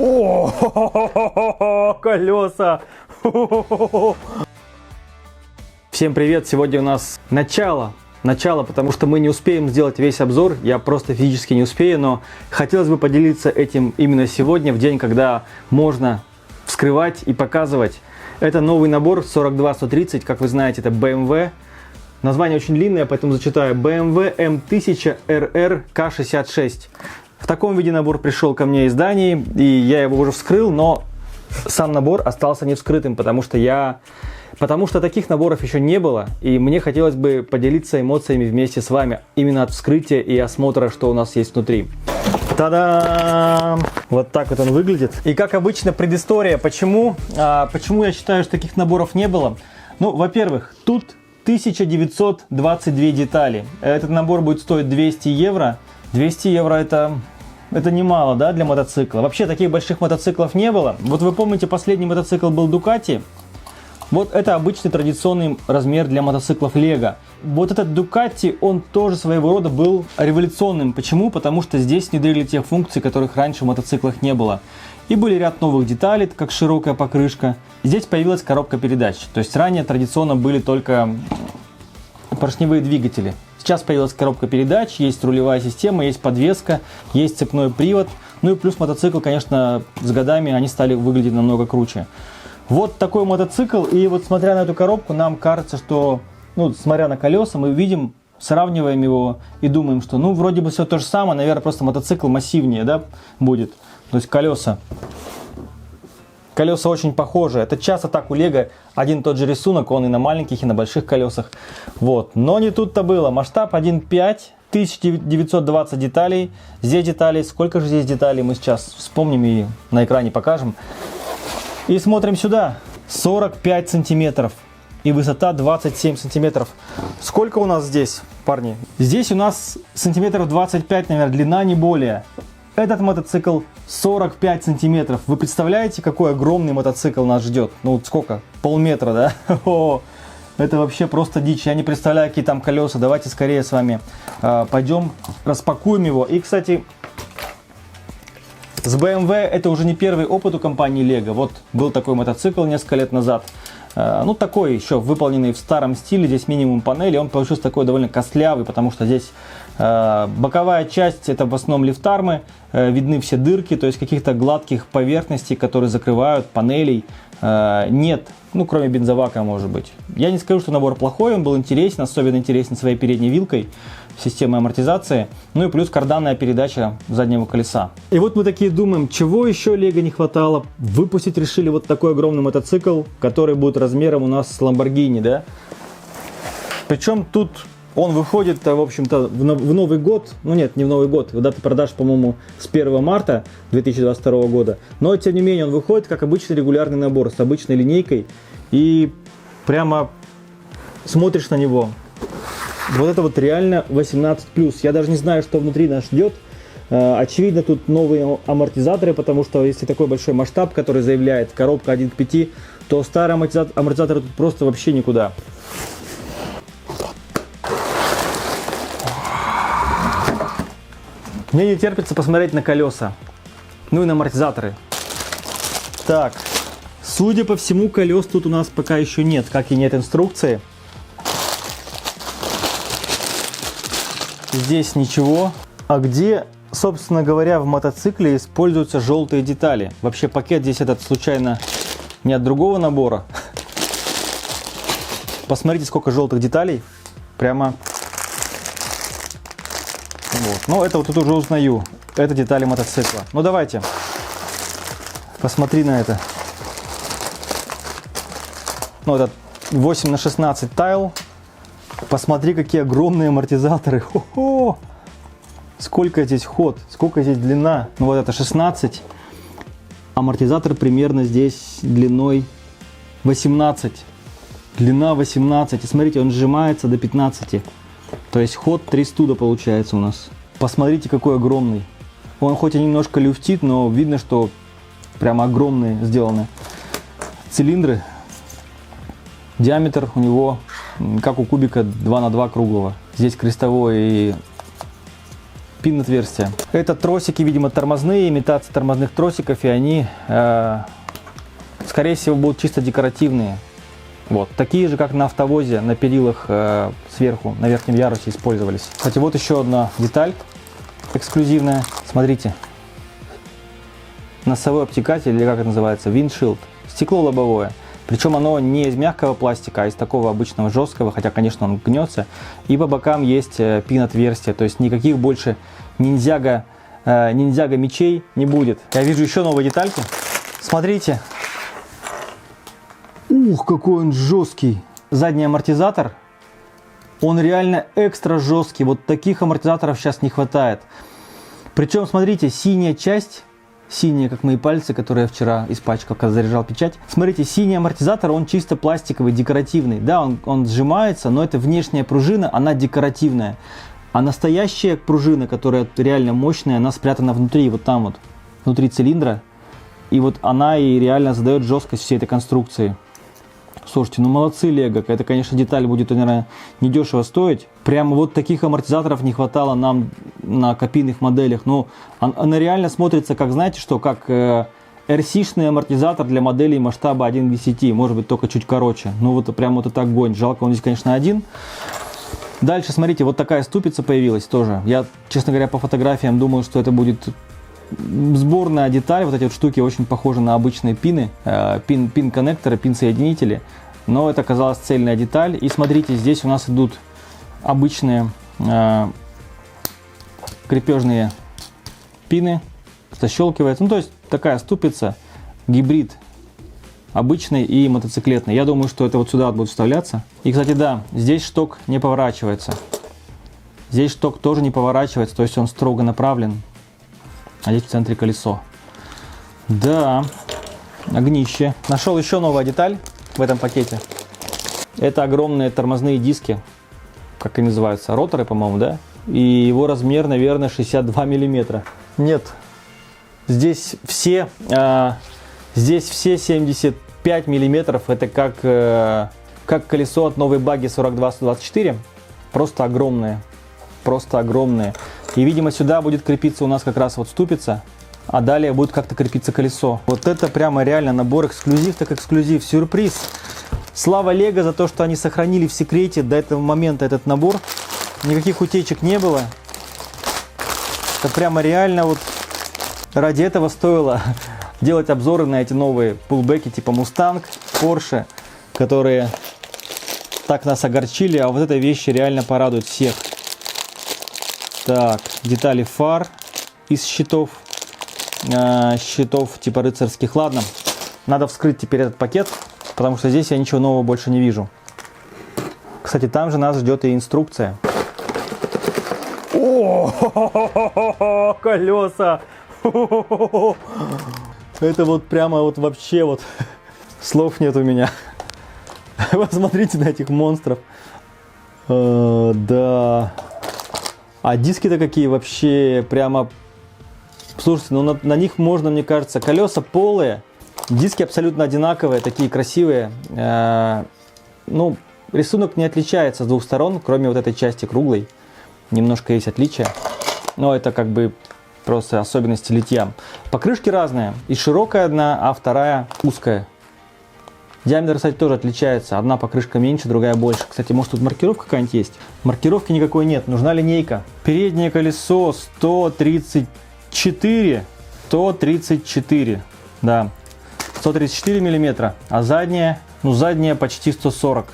О, колеса! Всем привет! Сегодня у нас начало, потому что мы не успеем сделать весь обзор, я просто физически не успею, но хотелось бы поделиться этим именно сегодня, в день, когда можно вскрывать и показывать. Это новый набор 42130, как вы знаете, это BMW. Название очень длинное, поэтому зачитаю. BMW M1000 RR K66. В таком виде набор пришел ко мне из Дании, и я его уже вскрыл, но сам набор остался не вскрытым, потому что таких наборов еще не было, и мне хотелось бы поделиться эмоциями вместе с вами именно от вскрытия и осмотра, что у нас есть внутри. Та-дам! Вот так вот он выглядит. И как обычно, предыстория. Почему я считаю, что таких наборов не было? Ну, во-первых, тут 1922 детали. Этот набор будет стоить 200 евро. 200 евро это немало, да, для мотоцикла. Вообще таких больших мотоциклов не было. Вот вы помните, последний мотоцикл был Ducati. Вот это обычный традиционный размер для мотоциклов Lego. Вот этот Ducati, он тоже своего рода был революционным. Почему? Потому что здесь внедрили тех функций, которых раньше в мотоциклах не было. И были ряд новых деталей, как широкая покрышка. Здесь появилась коробка передач. То есть ранее традиционно были только поршневые двигатели. Сейчас появилась коробка передач, есть рулевая система, есть подвеска, есть цепной привод. Ну и плюс мотоцикл, конечно, с годами они стали выглядеть намного круче. Вот такой мотоцикл, и вот смотря на эту коробку, нам кажется, что, ну, смотря на колеса, мы видим, сравниваем его и думаем, что, ну, вроде бы все то же самое, наверное, просто мотоцикл массивнее, да, будет. То есть колеса очень похожи. Это часто так у Lego один и тот же рисунок, он и на маленьких, и на больших колесах. Вот. Но не тут-то было. Масштаб 1.5, 1920 деталей. Здесь деталей, сколько же здесь деталей, мы сейчас вспомним и на экране покажем. И смотрим сюда. 45 сантиметров. И высота 27 сантиметров. Сколько у нас здесь, парни? Здесь у нас сантиметров 25, наверное, длина, не более. Этот мотоцикл 45 сантиметров. Вы представляете, какой огромный мотоцикл нас ждет? Ну, сколько? Полметра, да? О, это вообще просто дичь. Я не представляю, какие там колеса. Давайте скорее с вами пойдем, распакуем его. И, кстати, с BMW это уже не первый опыт у компании Lego. Вот был такой мотоцикл несколько лет назад. Ну, такой еще выполненный в старом стиле. Здесь минимум панели. Он получился такой довольно костлявый, потому что здесь боковая часть, это в основном лифтармы. Видны все дырки, то есть каких-то гладких поверхностей, которые закрывают, панелей нет. Ну, кроме бензобака, может быть. Я не скажу, что набор плохой, он был интересен, особенно интересен своей передней вилкой, системой амортизации. Ну и плюс карданная передача заднего колеса. И вот мы такие думаем, чего еще Lego не хватало? Выпустить решили вот такой огромный мотоцикл, который будет размером у нас с Lamborghini, да? Причем тут он выходит, в общем-то, в Новый год. Ну нет, не в Новый год. Дата продаж, по-моему, с 1 марта 2022 года. Но, тем не менее, он выходит как обычный регулярный набор с обычной линейкой. И прямо смотришь на него. Вот это вот реально 18+. Я даже не знаю, что внутри нас ждет. Очевидно, тут новые амортизаторы, потому что если такой большой масштаб, который заявляет коробка 1 к 5, то старые амортизаторы тут просто вообще никуда. Мне не терпится посмотреть на колеса, ну и на амортизаторы. Так, судя по всему, колес тут у нас пока еще нет, как и нет инструкции. Здесь ничего. А где, собственно говоря, в мотоцикле используются желтые детали? Вообще пакет здесь этот случайно не от другого набора. Посмотрите, сколько желтых деталей. Прямо... Вот. Ну, это вот тут уже узнаю. Это детали мотоцикла. Ну, давайте. Посмотри на это. Ну, это 8х16 тайл. Посмотри, какие огромные амортизаторы. Хо-хо! Сколько здесь ход, сколько здесь длина. Ну, вот это 16. Амортизатор примерно здесь длиной 18. Длина 18. И смотрите, он сжимается до 15. То есть ход 3 студа получается у нас. Посмотрите, какой огромный. Он хоть и немножко люфтит, но видно, что прямо огромные сделаны цилиндры. Диаметр у него, как у кубика, 2 на 2 круглого. Здесь крестовой и пин-отверстия. Это тросики, видимо, тормозные, имитация тормозных тросиков, и они, скорее всего, будут чисто декоративные. Вот, такие же, как на автовозе, на перилах сверху, на верхнем ярусе использовались. Кстати, вот еще одна деталь эксклюзивная. Смотрите. Носовой обтекатель, или как это называется, виндшилд. Стекло лобовое. Причем оно не из мягкого пластика, а из такого обычного жесткого, хотя, конечно, он гнется. И по бокам есть пин-отверстия, то есть никаких больше ниндзяго мечей не будет. Я вижу еще новые детальки. Смотрите. Ух, какой он жесткий. Задний амортизатор. Он реально экстра жесткий. Вот таких амортизаторов сейчас не хватает. Причем, смотрите, синяя часть, синяя, как мои пальцы, которые я вчера испачкал, когда заряжал печать. Смотрите, синий амортизатор, он чисто пластиковый, декоративный. Да, он сжимается, но это внешняя пружина, она декоративная. А настоящая пружина, которая реально мощная, она спрятана внутри, вот там вот, внутри цилиндра. И вот она и реально задает жесткость всей этой конструкции. Слушайте, ну молодцы Лего, это, конечно, деталь будет, наверное, недешево стоить. Прямо вот таких амортизаторов не хватало нам на копийных моделях. Но она реально смотрится, как, знаете что, как RC-шный амортизатор для моделей масштаба 1 к 10, может быть, только чуть короче. Ну вот прям вот и так гонит. Жалко, он здесь, конечно, один. Дальше, смотрите, вот такая ступица появилась тоже. Я, честно говоря, по фотографиям думал, что это будет сборная деталь. Вот эти вот штуки очень похожи на обычные пины, пин-коннекторы, пин-соединители. Но это оказалась цельная деталь. И смотрите, здесь у нас идут обычные крепежные пины. Защелкивается. Ну, то есть такая ступица, гибрид обычный и мотоциклетный. Я думаю, что это вот сюда будет вставляться. И, кстати, да, здесь шток не поворачивается. Здесь шток тоже не поворачивается, то есть он строго направлен. А здесь в центре колесо. Да, огнище. Нашел еще новая деталь в этом пакете. Это огромные тормозные диски, как они называются, роторы, по-моему, да? И его размер, наверное, 62 миллиметра. Нет, здесь все 75 миллиметров. Это как колесо от новой багги 42-124. Просто огромные. Просто огромные. И, видимо, сюда будет крепиться у нас как раз вот ступица, а далее будет как-то крепиться колесо. Вот это прямо реально набор эксклюзив, так эксклюзив, сюрприз. Слава Лего за то, что они сохранили в секрете до этого момента этот набор. Никаких утечек не было. Это прямо реально вот ради этого стоило делать обзоры на эти новые пулбеки типа Mustang, Porsche, которые так нас огорчили, а вот эта вещь реально порадует всех. Так, детали фар из щитов типа рыцарских. Ладно, надо вскрыть теперь этот пакет, потому что здесь я ничего нового больше не вижу. Кстати, там же нас ждет и инструкция. О, колеса! Это вот прямо вот вообще вот слов нет у меня. Посмотрите на этих монстров. Да. А диски-то какие вообще прямо... Слушайте, ну на них можно, мне кажется, колеса полые. Диски абсолютно одинаковые, такие красивые. Ну, рисунок не отличается с двух сторон, кроме вот этой части круглой. Немножко есть отличия. Но это как бы просто особенности литья. Покрышки разные. И широкая одна, а вторая узкая. Диаметр, кстати, тоже отличается. Одна покрышка меньше, другая больше. Кстати, может тут маркировка какая-нибудь есть? Маркировки никакой нет. Нужна линейка. Переднее колесо 134. 134. Да. 134 миллиметра. А заднее? Ну, заднее почти 140.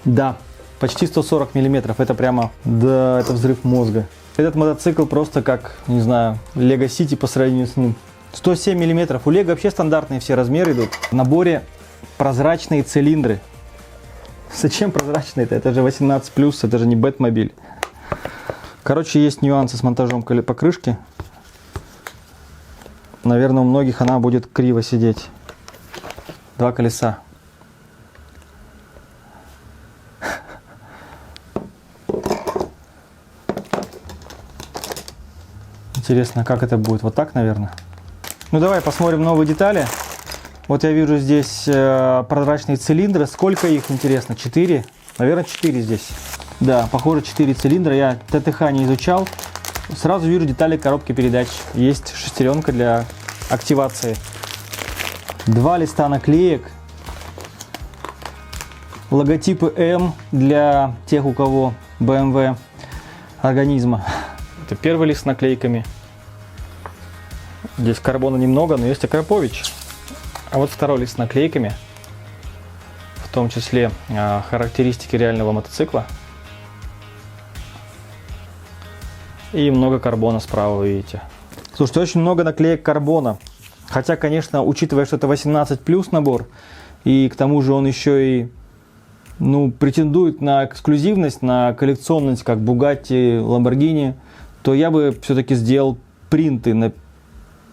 Да. Почти 140 миллиметров. Это прямо... Да, это взрыв мозга. Этот мотоцикл просто как, не знаю, Lego City по сравнению с ним. 107 миллиметров. У Lego вообще стандартные все размеры идут. В наборе прозрачные цилиндры. Зачем прозрачные-то? Это же 18+, это же не Бэтмобиль. Короче, есть нюансы с монтажом покрышки. Наверное, у многих она будет криво сидеть. Два колеса. Интересно, как это будет? Вот так, наверное. Ну, давай посмотрим новые детали. Вот я вижу здесь прозрачные цилиндры. Сколько их, интересно? 4? Наверное, 4 здесь. Да, похоже 4 цилиндра. Я ТТХ не изучал. Сразу вижу детали коробки передач. Есть шестеренка для активации. 2 листа наклеек. Логотипы М для тех, у кого BMW организма. Это первый лист с наклейками. Здесь карбона немного, но есть Акрапович. А вот второй лист с наклейками. В том числе характеристики реального мотоцикла. И много карбона справа, вы видите. Слушайте, очень много наклеек карбона. Хотя, конечно, учитывая, что это 18+ набор, и к тому же он еще и претендует на эксклюзивность, на коллекционность, как Bugatti, Lamborghini, то я бы все-таки сделал принты.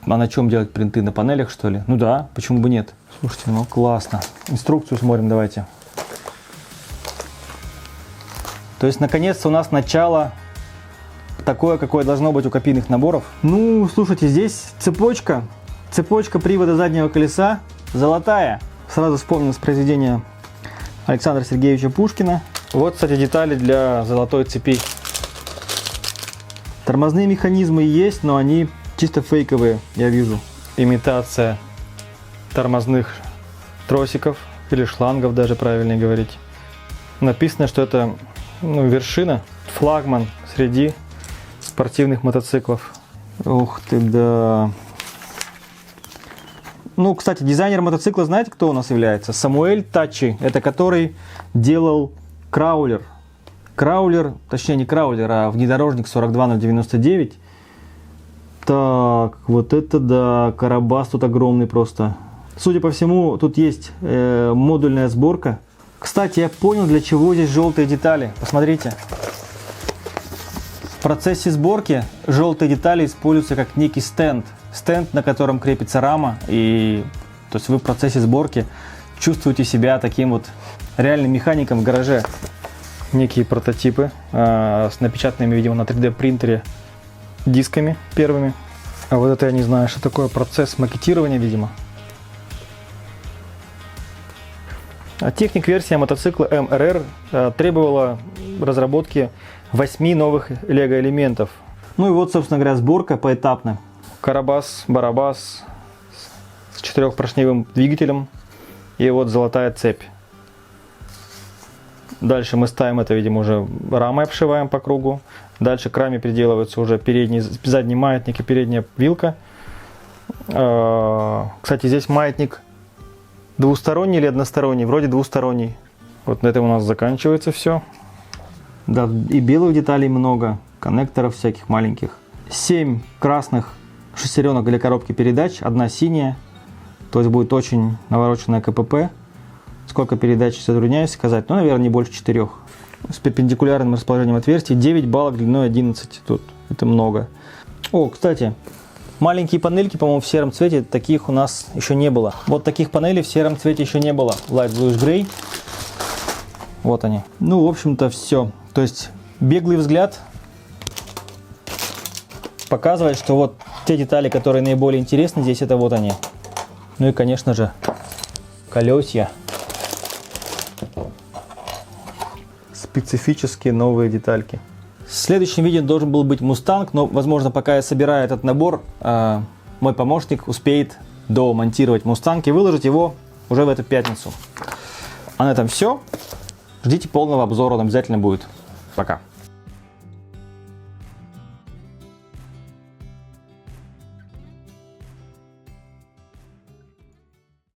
А на чем делать принты? На панелях, что ли? Ну да, почему бы нет? Слушайте, классно. Инструкцию смотрим, давайте. То есть, наконец-то у нас начало такое, какое должно быть у копийных наборов. Ну, слушайте, здесь цепочка привода заднего колеса золотая. Сразу вспомнил с произведения Александра Сергеевича Пушкина. Вот, кстати, детали для золотой цепи. Тормозные механизмы есть, но они чисто фейковые, я вижу. Имитация тормозных тросиков или шлангов, даже правильнее говорить. Написано, что это вершина, флагман среди спортивных мотоциклов. Ух ты, да. Кстати, дизайнер мотоцикла, знаете, кто у нас является? Самуэль Тачи. Это который делал краулер. Точнее не краулер, а внедорожник 42099. Так, вот это да, карабас тут огромный просто. Судя по всему, тут есть модульная сборка. Кстати, я понял, для чего здесь желтые детали. Посмотрите. В процессе сборки желтые детали используются как некий стенд. Стенд, на котором крепится рама. И то есть вы в процессе сборки чувствуете себя таким вот реальным механиком в гараже. Некие прототипы с напечатанными, видимо, на 3D принтере дисками первыми. А вот это я не знаю, что такое, процесс макетирования, видимо. Техник-версия мотоцикла МРР требовала разработки 8 новых лего-элементов. Ну и вот, собственно говоря, сборка поэтапно. Карабас, барабас с 4-поршневым двигателем. И вот золотая цепь. Дальше мы ставим это, видимо, уже рамой обшиваем по кругу. Дальше к раме приделываются уже задний маятник и передняя вилка. Кстати, здесь маятник двусторонний или односторонний? Вроде двусторонний. Вот на этом у нас заканчивается все. Да, и белых деталей много. Коннекторов всяких маленьких. 7 красных шестеренок для коробки передач. 1 синяя. То есть будет очень навороченная КПП. Сколько передач, затрудняюсь сказать. Ну, наверное, не больше 4. С перпендикулярным расположением отверстий. 9 балок длиной 11. Тут это много. О, кстати, маленькие панельки, по-моему, в сером цвете. Таких у нас еще не было. Вот таких панелей в сером цвете еще не было. Light Bluish Gray. Вот они. Ну, в общем-то, все. То есть, беглый взгляд показывает, что вот те детали, которые наиболее интересны здесь, это вот они. Ну и, конечно же, колесья. Специфические новые детальки. В следующем видео должен был быть Мустанг, но, возможно, пока я собираю этот набор, мой помощник успеет домонтировать Мустанг и выложить его уже в эту пятницу. А на этом все. Ждите полного обзора, он обязательно будет. Пока.